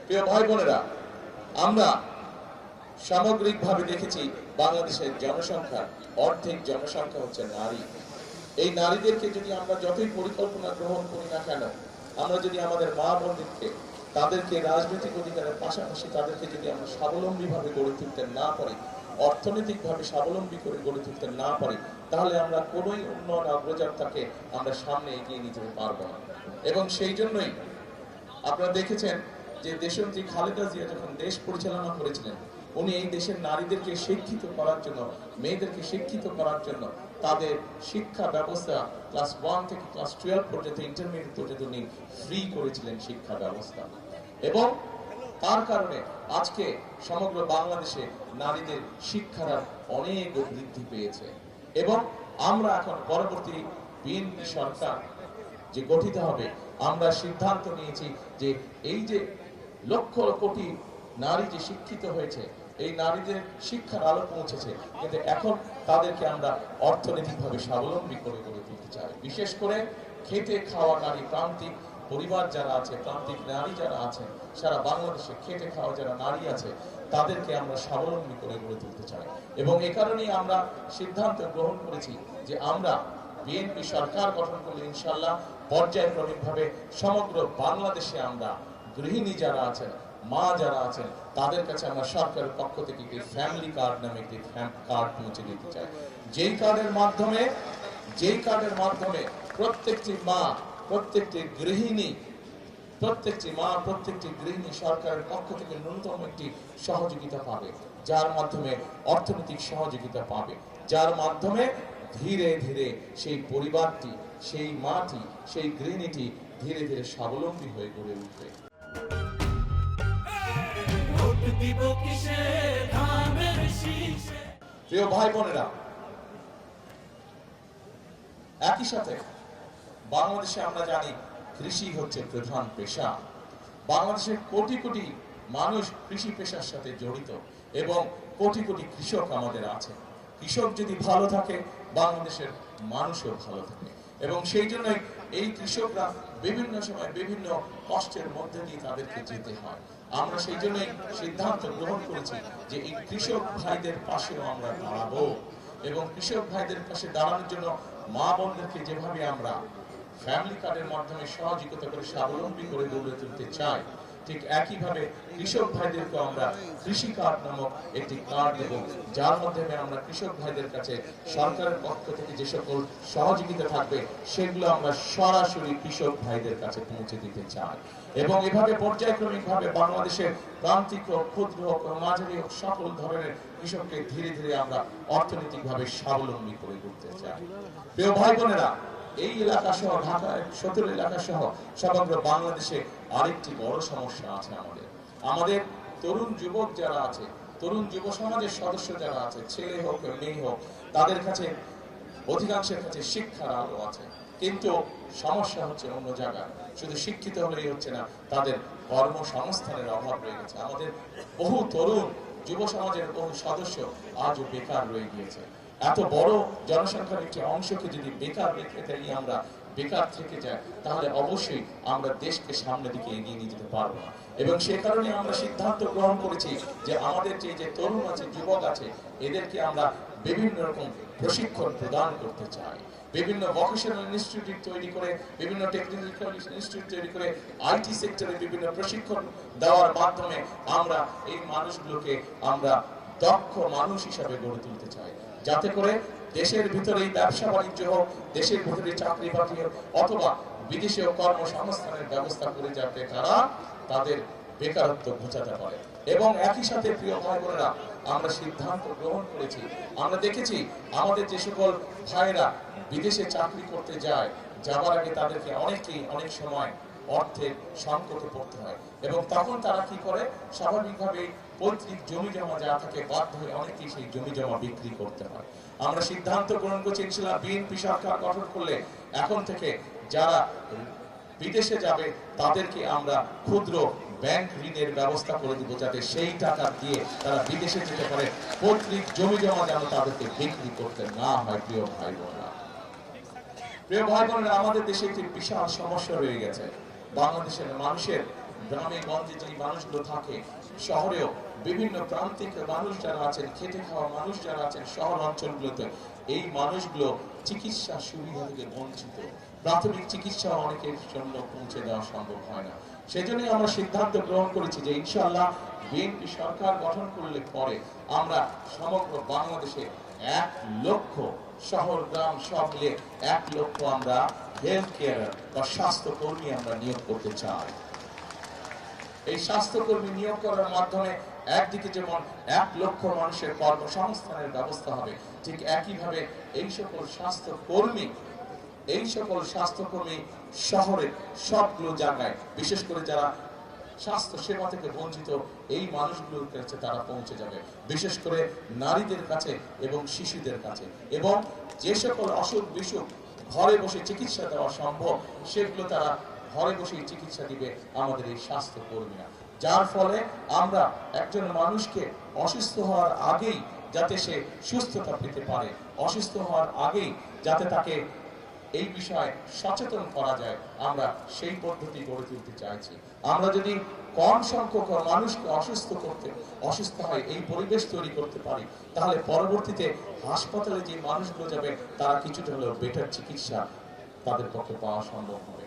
প্রিয় ভাই বোনেরা, আমরা সামগ্রিকভাবে দেখেছি বাংলাদেশের জনসংখ্যা অর্ধেক জনসংখ্যা হচ্ছে নারী। এই নারীদেরকে যদি আমরা যতই পরিকল্পনা গ্রহণ করি না কেন, আমরা যদি আমাদের মা বোনদেরকে তাদেরকে রাজনৈতিক অধিকারের পাশাপাশি তাদেরকে যদি আমরা স্বাবলম্বীভাবে গড়ে তুলতে না পারি, অর্থনৈতিকভাবে স্বাবলম্বী করে গড়ে তুলতে না পারি, তাহলে আমরা কোনোই উন্নয়ন অগ্রযাত্রাকে আমরা সামনে এগিয়ে নিতে পারবো না। এবং সেই জন্যই আপনারা দেখেছেন যে দেশনেত্রী খালেদা জিয়া যখন দেশ পরিচালনা করেছিলেন, উনি এই দেশের নারীদেরকে শিক্ষিত করার জন্য, মেয়েদেরকে শিক্ষিত করার জন্য তাদের শিক্ষা ব্যবস্থা ক্লাস 1 থেকে ক্লাস 12 পর্যন্ত, ইন্টারমিডিয়েট পর্যন্ত উনি ফ্রি করেছিলেন শিক্ষা ব্যবস্থা। এবং তার কারণে আজকে সমগ্র বাংলাদেশে নারীদের শিক্ষার অনেক বৃদ্ধি পেয়েছে। এবং আমরা এখন পরবর্তী বিএনপি সরকার যে গঠিত হবে, আমরা সিদ্ধান্ত নিয়েছি যে এই যে লক্ষ কোটি নারী যে শিক্ষিত হয়েছে, এই নারীদের শিক্ষার আলো পৌঁছেছে, কিন্তু এখন তাদেরকে আমরা অর্থনৈতিকভাবে স্বাবলম্বী করে গড়ে তুলতে চাই। বিশেষ করে খেটে খাওয়া নারী, প্রান্তিক পরিবার যারা আছে, প্রান্তিক নারী যারা আছেন, সারা বাংলাদেশে খেটে খাওয়া যারা নারী আছে, তাদেরকে আমরা স্বাবলম্বী করে গড়ে তুলতে চাই। এবং এ কারণেই আমরা সিদ্ধান্ত গ্রহণ করেছি যে আমরা বিএনপি সরকার গঠন করলে ইনশাআল্লাহ পর্যায়ক্রমিকভাবে সমগ্র বাংলাদেশে আমরা গৃহিণী যারা আছেন, মা যারা আছেন, তাদের কাছে আমরা সরকারের পক্ষ থেকে একটি ফ্যামিলি কার্ড নামে একটি কার্ড পৌঁছে দিতে চাই। যেই কার্ডের মাধ্যমে প্রত্যেকটি মা, প্রত্যেকটি গৃহিণী সরকারের পক্ষ থেকে ন্যূনতম একটি সহযোগিতা পাবে, যার মাধ্যমে অর্থনৈতিক সহযোগিতা পাবে, যার মাধ্যমে ধীরে ধীরে সেই পরিবারটি, সেই মাটি, সেই গৃহিণীটি ধীরে ধীরে স্বাবলম্বী হয়ে গড়ে উঠবে। প্রিয় ভাই বোনেরা, একই সাথে বাংলাদেশে আমরা জানি কৃষি হচ্ছে প্রধান পেশা। বাংলাদেশের কোটি কোটি মানুষ কৃষি পেশার সাথে জড়িত এবং কোটি কোটি কৃষক আমাদের আছে। কৃষক যদি ভালো থাকে, বাংলাদেশের মানুষও ভালো থাকে। এবং সেই জন্যই এই কৃষকরা বিভিন্ন সময় বিভিন্ন কষ্টের মধ্যে দিয়ে তাদেরকে যেতে হয়। আমরা সেই জন্যই সিদ্ধান্ত গ্রহণ করেছি যে এই কৃষক ভাইদের পাশেও আমরা দাঁড়াবো। এবং কৃষক ভাইদের পাশে দাঁড়ানোর জন্য মা বোনদেরকে যেভাবে আমরা ফ্যামিলি কার্ডের মাধ্যমে সহযোগিতা করে স্বাবলম্বী করে গড়ে তুলতে চাই, ঠিক একইভাবে কৃষক ভাইদেরকে আমরা কৃষি কার্ড নামক একটি কার্ড দেব, যার মাধ্যমে আমরা কৃষক ভাইদের কাছে সরকারের পক্ষ থেকে যে সকল সহযোগিতা থাকবে সেগুলো আমরা সরাসরি কৃষক ভাইদের কাছে পৌঁছে দিতে চাই। এবং এভাবে পর্যায়ক্রমিকভাবে বাংলাদেশের প্রান্তিক হোক, ক্ষুদ্র হোক, মাঝারি হোক, সকল ধরনের কৃষককে ধীরে ধীরে আমরা অর্থনৈতিকভাবে স্বাবলম্বী করে তুলতে চাই। প্রিয় ভাই বোনেরা, এই এলাকা সহ ঢাকায় 17 এলাকা সহ সমগ্র বাংলাদেশে আরেকটি বড় সমস্যা আছে। আমাদের তরুণ যুবক যারা আছে, তরুণ যুব সমাজের সদস্য যারা আছে, ছেলে হোক মেয়ে হোক, তাদের কাছে অধিকাংশের কাছে শিক্ষার আলো আছে, কিন্তু সমস্যা হচ্ছে অন্য জায়গায়। শুধু শিক্ষিত হলেই হচ্ছে না, তাদের কর্মসংস্থানের অভাব রয়ে গেছে। আমাদের বহু তরুণ যুব সমাজের বহু সদস্য আজও বেকার রয়ে গিয়েছে। এত বড় জনসংখ্যার একটি অংশকে যদি বেকার রেখে দেয়, আমরা বেকার থেকে যায়, তাহলে অবশ্যই আমরা দেশকে সামনের দিকে এগিয়ে নিয়ে যেতে পারবো না। এবং সে কারণে আমরা সিদ্ধান্ত গ্রহণ করেছি যে আমাদের যে তরুণ আছে, যুবক আছে, এদেরকে আমরা বিভিন্ন রকম প্রশিক্ষণ প্রদান করতে চাই। বিভিন্ন ভোকেশনাল ইনস্টিটিউট তৈরি করে, বিভিন্ন টেকনিক্যাল ইনস্টিটিউট তৈরি করে, আইটি সেক্টরে বিভিন্ন প্রশিক্ষণ দেওয়ার মাধ্যমে আমরা এই মানুষগুলোকে আমরা দক্ষ মানুষ হিসাবে গড়ে তুলতে চাই, যাতে করে দেশের ভিতরেই ব্যবসা বাণিজ্য হোক, দেশের ভিতরে চাকরি বাকরি হোক, অথবা বিদেশেও কর্মসংস্থানের ব্যবস্থা করে, যাতে তারা তাদের বেকারত্ব ঘোচাতে পারে। এবং একই সাথে প্রিয় ভাই বোনেরা, আমরা সিদ্ধান্ত গ্রহণ করেছি, আমরা দেখেছি আমাদের যে সকল ভাইরা বিদেশে চাকরি করতে যায়, যাবার আগে তাদেরকে অনেক সময় অর্থের সংকটে পড়তে হয়। এবং তখন তারা কি করে, স্বাভাবিকভাবে পৈতৃক জমি জমা যা থাকে বাধ্য হয়ে অনেকেই সেই জমি জমা বিক্রি করতে হয়। আমরা সিদ্ধান্ত গ্রহণ করছি, ইনশাআল্লাহ বিএনপি সরকার গঠন করলে এখন থেকে যারা বিদেশে যাবে তাদেরকে আমরা ক্ষুদ্র ব্যাংক ঋণের ব্যবস্থা করে দিব, যাতে সেই টাকা দিয়ে তারা বিদেশে যেতে পারে, পৈতৃক জমি জমা যেন তাদেরকে বিক্রি করতে না হয়। প্রিয় ভাই বোনেরা, আমাদের দেশে একটি বিশাল সমস্যা রয়ে গেছে। বাংলাদেশের মানুষের গ্রামে গঞ্জে যে মানুষগুলো থাকে, শহরেও বিভিন্ন প্রান্তিক মানুষ যারা আছেন, খেটে খাওয়া মানুষ যারা আছেন শহর অঞ্চলগুলোতে, এই মানুষগুলো চিকিৎসা সুবিধা থেকে বঞ্চিত। প্রাথমিক চিকিৎসা অনেকের জন্য পৌঁছে দেওয়া সম্ভব হয় না। সেজন্যই আমরা সিদ্ধান্ত গ্রহণ করেছি যে ইনশাআল্লাহ বিএনপি সরকার গঠন করলে পরে আমরা সমগ্র বাংলাদেশে 1 লক্ষ, শহর গ্রাম সব মিলে 1 লক্ষ আমরা হেলথ কেয়ার বা স্বাস্থ্যকর্মী আমরা নিয়োগ করতে চাই। এই স্বাস্থ্যকর্মী নিয়োগ করার মাধ্যমে একদিকে যেমন 1 লক্ষ মানুষের কর্মসংস্থানের ব্যবস্থা হবে, ঠিক একইভাবে এই সকল স্বাস্থ্যকর্মী শহরের সবগুলো জায়গায়, বিশেষ করে যারা স্বাস্থ্য সেবা থেকে বঞ্চিত এই মানুষগুলোর কাছে তারা পৌঁছে যাবে, বিশেষ করে নারীদের কাছে এবং শিশুদের কাছে। এবং যে সকল অসুখ বিসুখ ঘরে বসে চিকিৎসা দেওয়া সম্ভব, সেগুলো তারা ঘরে বসেই চিকিৎসা দিবে আমাদের এই স্বাস্থ্য কর্মীরা। যার ফলে আমরা একজন মানুষকে অসুস্থ হওয়ার আগেই যাতে সে সুস্থতা পেতে পারে, অসুস্থ হওয়ার আগেই যাতে তাকে এই বিষয়ে সচেতন করা যায়, আমরা সেই পদ্ধতি গড়ে তুলতে চাইছি। আমরা যদি কম সংখ্যক মানুষকে অসুস্থ হয় এই পরিবেশ তৈরি করতে পারি, তাহলে পরবর্তীতে হাসপাতালে যে মানুষগুলো যাবে তারা কিছুটা হলেও বেটার চিকিৎসা তাদের পক্ষে পাওয়া সম্ভব হবে।